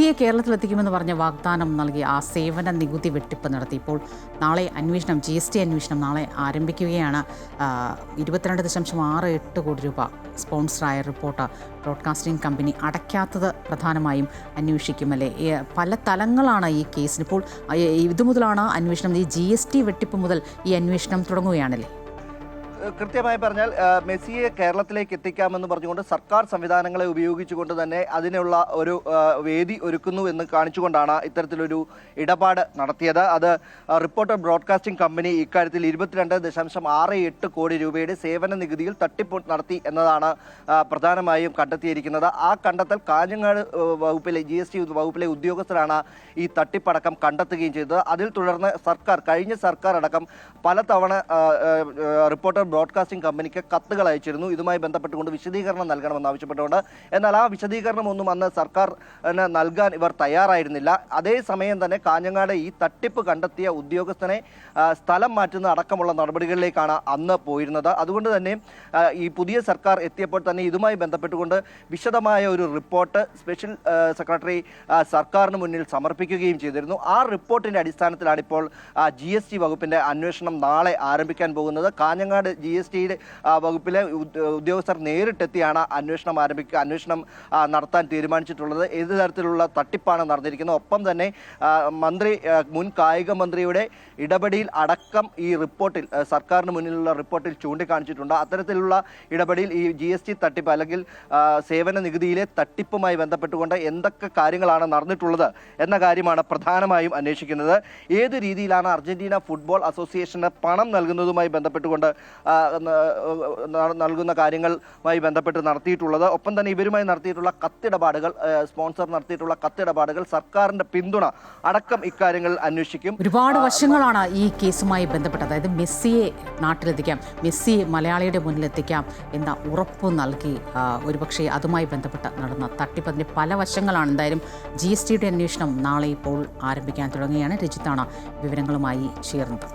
മെസ്സിയെ കേരളത്തിലെത്തിക്കുമെന്ന് പറഞ്ഞ വാഗ്ദാനം നൽകി ആ സേവന നികുതി വെട്ടിപ്പ് നടത്തി. ഇപ്പോൾ നാളെ അന്വേഷണം GST അന്വേഷണം നാളെ ആരംഭിക്കുകയാണ്. 22.68 കോടി രൂപ സ്പോൺസറായ റിപ്പോർട്ട് ബ്രോഡ്കാസ്റ്റിംഗ് കമ്പനി അടയ്ക്കാത്തത് പ്രധാനമായും അന്വേഷിക്കുമല്ലേ? പല തലങ്ങളാണ് ഈ കേസിന്. ഇപ്പോൾ ഇതുമുതലാണ് അന്വേഷണം, ഈ GST വെട്ടിപ്പ് മുതൽ ഈ അന്വേഷണം തുടങ്ങുകയാണല്ലേ? കൃത്യമായി പറഞ്ഞാൽ മെസ്സിയെ കേരളത്തിലേക്ക് എത്തിക്കാമെന്ന് പറഞ്ഞുകൊണ്ട് സർക്കാർ സംവിധാനങ്ങളെ ഉപയോഗിച്ചുകൊണ്ട് തന്നെ അതിനുള്ള ഒരു വേദി ഒരുക്കുന്നു എന്ന് കാണിച്ചുകൊണ്ടാണ് ഇത്തരത്തിലൊരു ഇടപാട് നടത്തിയത്. അത് റിപ്പോർട്ടർ ബ്രോഡ്കാസ്റ്റിംഗ് കമ്പനി ഇക്കാര്യത്തിൽ 22.68 കോടി രൂപയുടെ സേവന നികുതിയിൽ തട്ടിപ്പ് നടത്തി എന്നതാണ് പ്രധാനമായും കണ്ടെത്തിയിരിക്കുന്നത്. ആ കണ്ടെത്തൽ കാഞ്ഞങ്ങാട് വകുപ്പിലെ GST വകുപ്പിലെ ഉദ്യോഗസ്ഥരാണ് ഈ തട്ടിപ്പടക്കം കണ്ടെത്തുകയും ചെയ്തത്. അതിൽ തുടർന്ന് കഴിഞ്ഞ സർക്കാർ അടക്കം പലതവണ റിപ്പോർട്ടർ ബ്രോഡ്കാസ്റ്റിംഗ് കമ്പനിക്ക് കത്തുകൾ അയച്ചിരുന്നു ഇതുമായി ബന്ധപ്പെട്ടുകൊണ്ട് വിശദീകരണം നൽകണമെന്ന് ആവശ്യപ്പെട്ടുകൊണ്ട്. എന്നാൽ ആ വിശദീകരണമൊന്നും അന്ന് സർക്കാരിന് നൽകാൻ ഇവർ തയ്യാറായിരുന്നില്ല. അതേസമയം തന്നെ കാഞ്ഞങ്ങാട് ഈ തട്ടിപ്പ് കണ്ടെത്തിയ ഉദ്യോഗസ്ഥനെ സ്ഥലം മാറ്റുന്ന അടക്കമുള്ള നടപടികളിലേക്കാണ് അന്ന് പോയിരുന്നത്. അതുകൊണ്ട് തന്നെ ഈ പുതിയ സർക്കാർ എത്തിയപ്പോൾ തന്നെ ഇതുമായി ബന്ധപ്പെട്ടുകൊണ്ട് വിശദമായ ഒരു റിപ്പോർട്ട് സ്പെഷ്യൽ സെക്രട്ടറി സർക്കാരിന് മുന്നിൽ സമർപ്പിക്കുകയും ചെയ്തിരുന്നു. ആ റിപ്പോർട്ടിൻ്റെ അടിസ്ഥാനത്തിലാണ് ഇപ്പോൾ GST വകുപ്പിൻ്റെ അന്വേഷണം നാളെ ആരംഭിക്കാൻ പോകുന്നത്. കാഞ്ഞങ്ങാട് GST വകുപ്പിലെ ഉദ്യോഗസ്ഥർ നേരിട്ടെത്തിയാണ് അന്വേഷണം നടത്താൻ തീരുമാനിച്ചിട്ടുള്ളത്. ഏത് തരത്തിലുള്ള തട്ടിപ്പാണ് നടന്നിരിക്കുന്നത്, ഒപ്പം തന്നെ മുൻ കായിക മന്ത്രിയുടെ ഇടപെടൽ അടക്കം ഈ റിപ്പോർട്ടിൽ സർക്കാരിന് മുന്നിലുള്ള റിപ്പോർട്ടിൽ ചൂണ്ടിക്കാണിച്ചിട്ടുണ്ട്. അത്തരത്തിലുള്ള ഇടപെടൽ ഈ GST തട്ടിപ്പ് അല്ലെങ്കിൽ സേവന നികുതിയിലെ തട്ടിപ്പുമായി ബന്ധപ്പെട്ടുകൊണ്ട് എന്തൊക്കെ കാര്യങ്ങളാണ് നടന്നിട്ടുള്ളത് എന്ന കാര്യമാണ് പ്രധാനമായും അന്വേഷിക്കുന്നത്. ഏത് രീതിയിലാണ് അർജന്റീന ഫുട്ബോൾ അസോസിയേഷന് പണം നൽകുന്നതുമായി ബന്ധപ്പെട്ടുകൊണ്ട് നൽകുന്ന കാര്യങ്ങളുമായി ബന്ധപ്പെട്ട് നടത്തിയിട്ടുള്ളത്. ഒപ്പം തന്നെ ഇവരുമായി നടത്തിയിട്ടുള്ള കത്തിടപാടുകൾ, സ്പോൺസർ നടത്തിയിട്ടുള്ള കത്തിടപാടുകൾ, സർക്കാരിന്റെ പിന്തുണ അടക്കം ഇക്കാര്യങ്ങൾ അന്വേഷിക്കും. ഒരുപാട് വശങ്ങളാണ് ഈ കേസുമായി ബന്ധപ്പെട്ട്. അതായത് മെസ്സിയെ നാട്ടിലെത്തിക്കാം, മെസ്സിയെ മലയാളിയുടെ മുന്നിലെത്തിക്കാം എന്ന ഉറപ്പ് നൽകി ഒരുപക്ഷെ അതുമായി ബന്ധപ്പെട്ട് നടന്ന തട്ടിപ്പതിൻ്റെ പല വശങ്ങളാണ്. എന്തായാലും GSTയുടെ അന്വേഷണം നാളെ ഇപ്പോൾ ആരംഭിക്കാൻ തുടങ്ങുകയാണ്. രജിത്താണ് വിവരങ്ങളുമായി ചേർന്നത്.